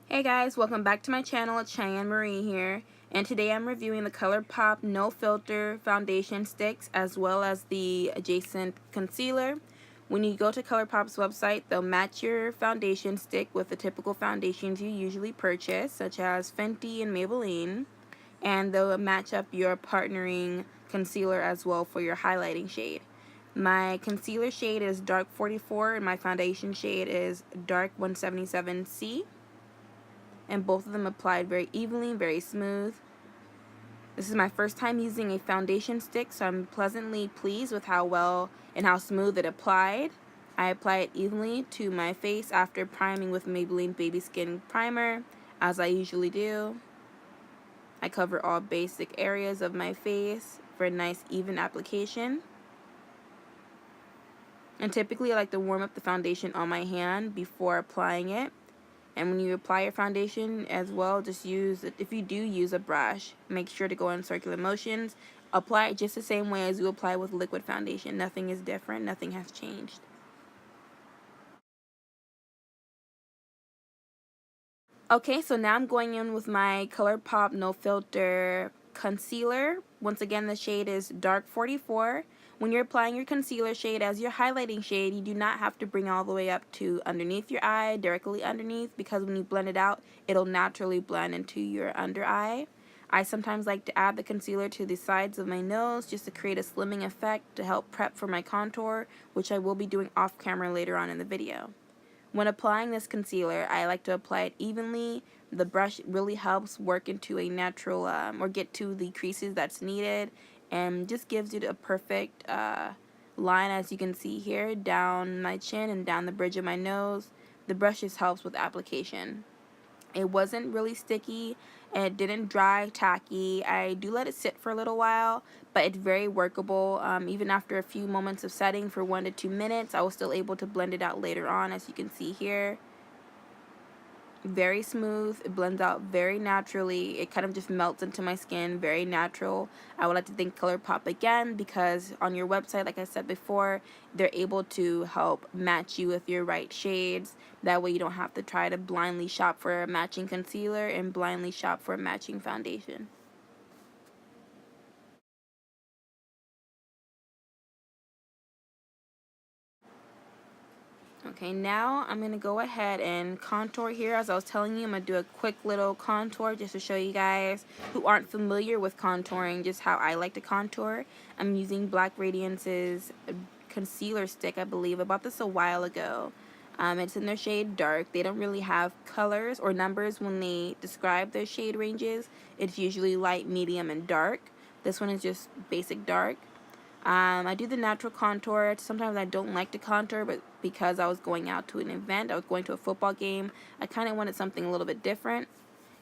Hey guys, welcome back to my channel. It's Cheyenne Marie here, and today I'm reviewing the Colourpop No Filter Foundation Sticks as well as the adjacent concealer. When you go to Colourpop's website, they'll match your foundation stick with the typical foundations you usually purchase, such as Fenty and Maybelline, and they'll match up your partnering concealer as well for your highlighting shade. My concealer shade is Dark 44 and my foundation shade is Dark 177C. And both of them applied very evenly, very smooth. This is my first time using a foundation stick, so I'm pleasantly pleased with how well and how smooth it applied. I apply it evenly to my face after priming with Maybelline Baby Skin Primer, as I usually do. I cover all basic areas of my face for a nice even application. And typically I like to warm up the foundation on my hand before applying it. And when you apply your foundation as well, just use, if you do use a brush, make sure to go in circular motions. Apply it just the same way as you apply with liquid foundation. Nothing is different. Nothing has changed. Okay, so now I'm going in with my Colourpop No Filter Concealer. Once again, the shade is Dark 44. When you're applying your concealer shade as your highlighting shade, you do not have to bring all the way up to underneath your eye, directly underneath, because when you blend it out, it'll naturally blend into your under eye. I sometimes like to add the concealer to the sides of my nose just to create a slimming effect to help prep for my contour, which I will be doing off camera later on in the video. When applying this concealer, I like to apply it evenly. The brush really helps work into a natural, or get to the creases that's needed, and just gives you a perfect line, as you can see here, down my chin and down the bridge of my nose. The brush just helps with application. It wasn't really sticky, and it didn't dry tacky. I do let it sit for a little while, but it's very workable. Even after a few moments of setting for 1 to 2 minutes, I was still able to blend it out later on, as you can see here. Very smooth. It blends out very naturally. It kind of just melts into my skin, very natural. I would like to thank Colourpop again, because on your website, like I said before, they're able to help match you with your right shades. That way you don't have to try to blindly shop for a matching concealer and blindly shop for a matching foundation. Okay, now I'm going to go ahead and contour here. As I was telling you, I'm going to do a quick little contour just to show you guys who aren't familiar with contouring just how I like to contour. I'm using Black Radiance's concealer stick, I believe. I bought this a while ago. It's in their shade Dark. They don't really have colors or numbers when they describe their shade ranges. It's usually light, medium, and dark. This one is just basic dark. I do the natural contour. Sometimes I don't like to contour, but because I was going out to an event, I was going to a football game, I kind of wanted something a little bit different.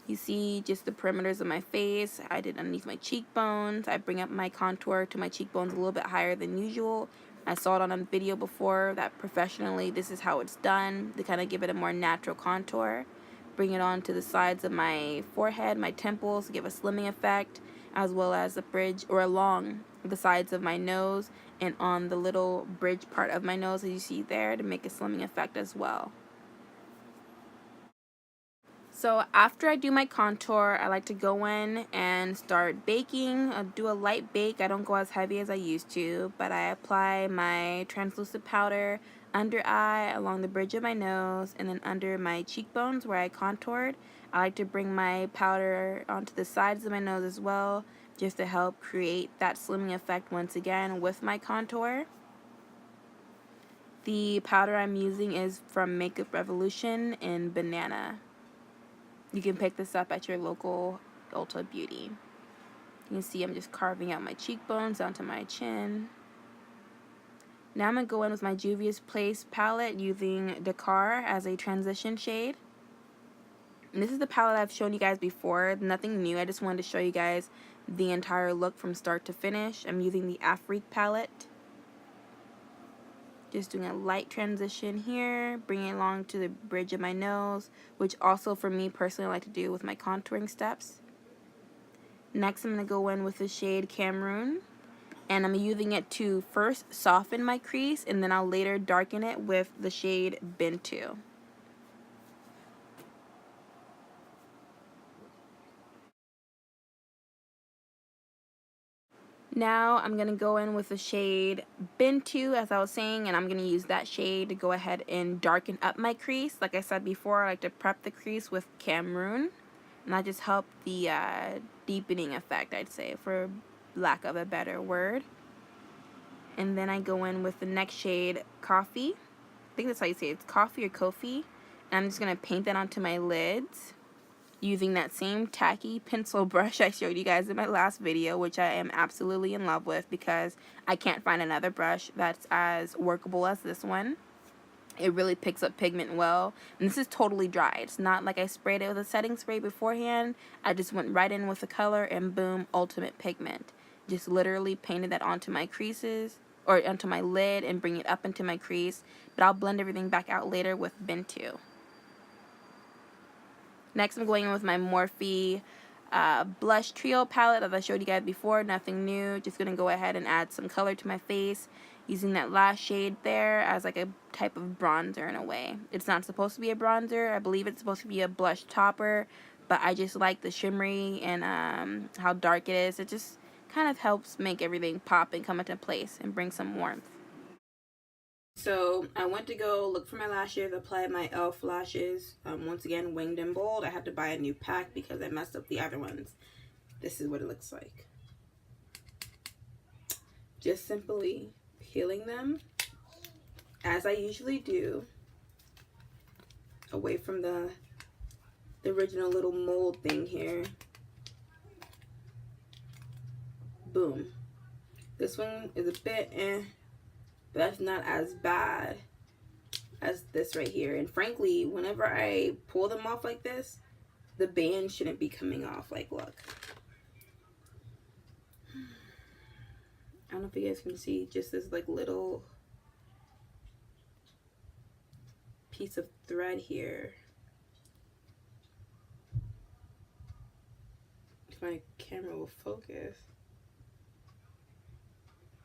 You see just the perimeters of my face. I did underneath my cheekbones. I bring up my contour to my cheekbones a little bit higher than usual. I saw it on a video before that professionally this is how it's done to kind of give it a more natural contour. Bring it on to the sides of my forehead, my temples to give a slimming effect, as well as the bridge or along the sides of my nose and on the little bridge part of my nose, as you see there, to make a slimming effect as well. So after I do my contour, I like to go in and start baking. I'll do a light bake. I don't go as heavy as I used to, but I apply my translucent powder under eye, along the bridge of my nose, and then under my cheekbones where I contoured. I like to bring my powder onto the sides of my nose as well, just to help create that slimming effect once again with my contour. The powder I'm using is from Makeup Revolution in Banana. You can pick this up at your local Ulta Beauty. You can see I'm just carving out my cheekbones onto my chin. Now I'm going to go in with my Juvia's Place palette using Dakar as a transition shade. And this is the palette I've shown you guys before. Nothing new. I just wanted to show you guys the entire look from start to finish. I'm using the Afrique palette. Just doing a light transition here, bringing it along to the bridge of my nose, which also for me personally I like to do with my contouring steps. Next I'm going to go in with the shade Cameroon, and I'm using it to first soften my crease, and then I'll later darken it with the shade Bintu. Now I'm going to go in with the shade Bin 2, as I was saying, and I'm going to use that shade to go ahead and darken up my crease. Like I said before, I like to prep the crease with Cameroon, and that just helped the deepening effect, I'd say, for lack of a better word. And then I go in with the next shade, Coffee. I think that's how you say it. It's Coffee or Kofi. And I'm just going to paint that onto my lids, using that same tacky pencil brush I showed you guys in my last video, which I am absolutely in love with because I can't find another brush that's as workable as this one. It really picks up pigment well, and this is totally dry. It's not like I sprayed it with a setting spray beforehand. I just went right in with the color and boom, ultimate pigment. Just literally painted that onto my creases, or onto my lid, and bring it up into my crease, but I'll blend everything back out later with Bin 2. Next, I'm going in with my Morphe blush trio palette, as I showed you guys before. Nothing new. Just going to go ahead and add some color to my face, using that last shade there as like a type of bronzer in a way. It's not supposed to be a bronzer. I believe it's supposed to be a blush topper, but I just like the shimmery and how dark it is. It just kind of helps make everything pop and come into place and bring some warmth. So I went to go look for my lashes, apply my e.l.f. lashes. Once again, winged and bold. I had to buy a new pack because I messed up the other ones. This is what it looks like. Just simply peeling them, as I usually do, away from the original little mold thing here. Boom. This one is a bit but that's not as bad as this right here. And frankly, whenever I pull them off like this, the band shouldn't be coming off. Like, look. I don't know if you guys can see just this like little piece of thread here. If my camera will focus.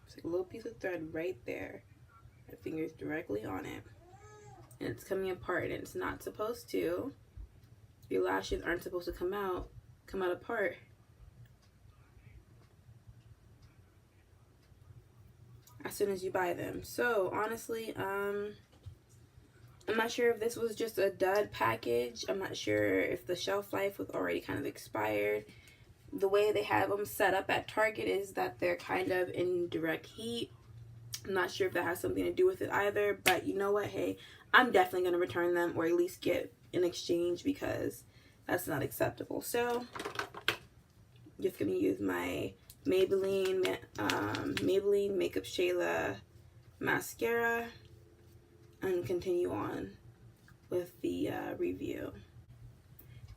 It's like a little piece of thread right there. My finger's directly on it. And it's coming apart, and it's not supposed to. Your lashes aren't supposed to come out apart. As soon as you buy them. So honestly, I'm not sure if this was just a dud package. I'm not sure if the shelf life was already kind of expired. The way they have them set up at Target is that they're kind of in direct heat. I'm not sure if that has something to do with it either, but you know what, hey, I'm definitely going to return them, or at least get an exchange, because that's not acceptable. So I'm just going to use my Maybelline Makeup Shayla mascara and continue on with the review.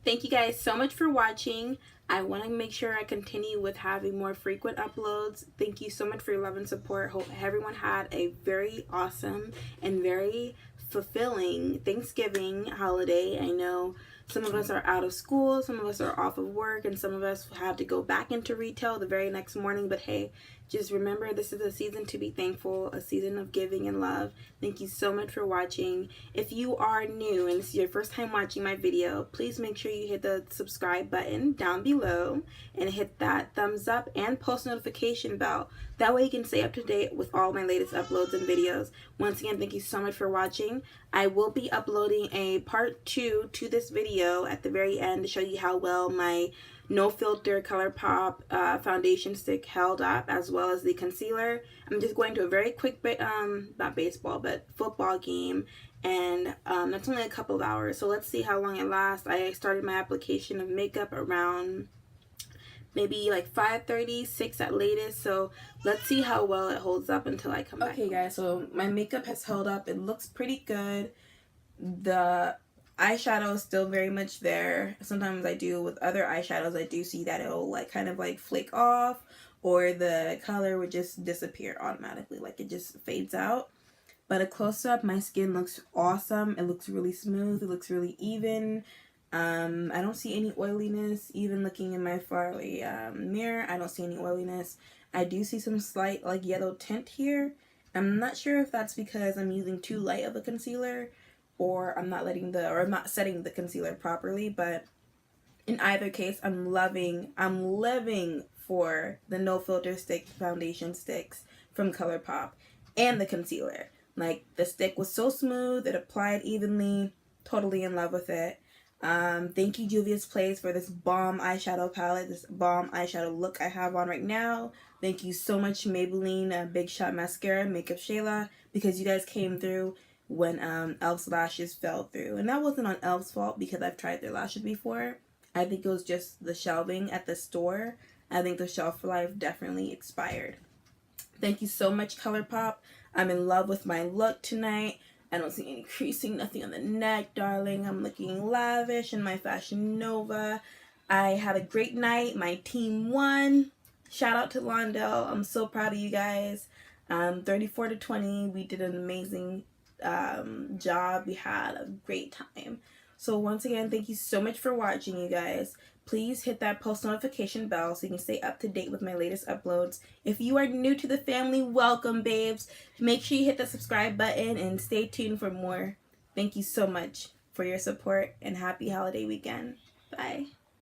Thank you guys so much for watching. I want to make sure I continue with having more frequent uploads. Thank you so much for your love and support. Hope everyone had a very awesome and very fulfilling Thanksgiving holiday. I know some of us are out of school, some of us are off of work, and some of us have to go back into retail the very next morning. But hey, just remember, this is a season to be thankful, a season of giving and love. Thank you so much for watching. If you are new and this is your first time watching my video, please make sure you hit the subscribe button down below and hit that thumbs up and post notification bell. That way you can stay up to date with all my latest uploads and videos. Once again, thank you so much for watching. I will be uploading a part 2 to this video at the very end to show you how well my No Filter Colourpop foundation stick held up, as well as the concealer. I'm just going to a very quick, not baseball, but football game, and that's only a couple of hours, so let's see how long it lasts. I started my application of makeup around maybe like 5:30, 6 at latest, so let's see how well it holds up until I come back. Okay guys, so my makeup has held up. It looks pretty good. The eyeshadow is still very much there. Sometimes I do with other eyeshadows, I do see that it'll like kind of like flake off, or the color would just disappear automatically, like it just fades out. But a close-up, my skin looks awesome. It looks really smooth. It looks really even. I don't see any oiliness. Even looking in my far away mirror, I don't see any oiliness. I do see some slight like yellow tint here. I'm not sure if that's because I'm using too light of a concealer, or I'm not setting the concealer properly, but in either case, I'm living for the No Filter Stick foundation sticks from Colourpop and the concealer. Like, the stick was so smooth, it applied evenly, totally in love with it. Thank you, Juvia's Place, for this bomb eyeshadow palette, this bomb eyeshadow look I have on right now. Thank you so much, Maybelline Big Shot Mascara, Makeup Shayla, because you guys came through when e.l.f.'s lashes fell through. And that wasn't on e.l.f.'s fault because I've tried their lashes before. I think it was just the shelving at the store. I think the shelf life definitely expired. Thank you so much, Colourpop. I'm in love with my look tonight. I don't see any creasing, nothing on the neck, darling. I'm looking lavish in my Fashion Nova. I had a great night. My team won. Shout out to Londell. I'm so proud of you guys. 34-20. We did an amazing job. We had a great time. So once again, thank you so much for watching, you guys. Please hit that post notification bell so you can stay up to date with my latest uploads. If you are new to the family, welcome, babes. Make sure you hit the subscribe button and stay tuned for more. Thank you so much for your support and happy holiday weekend. Bye.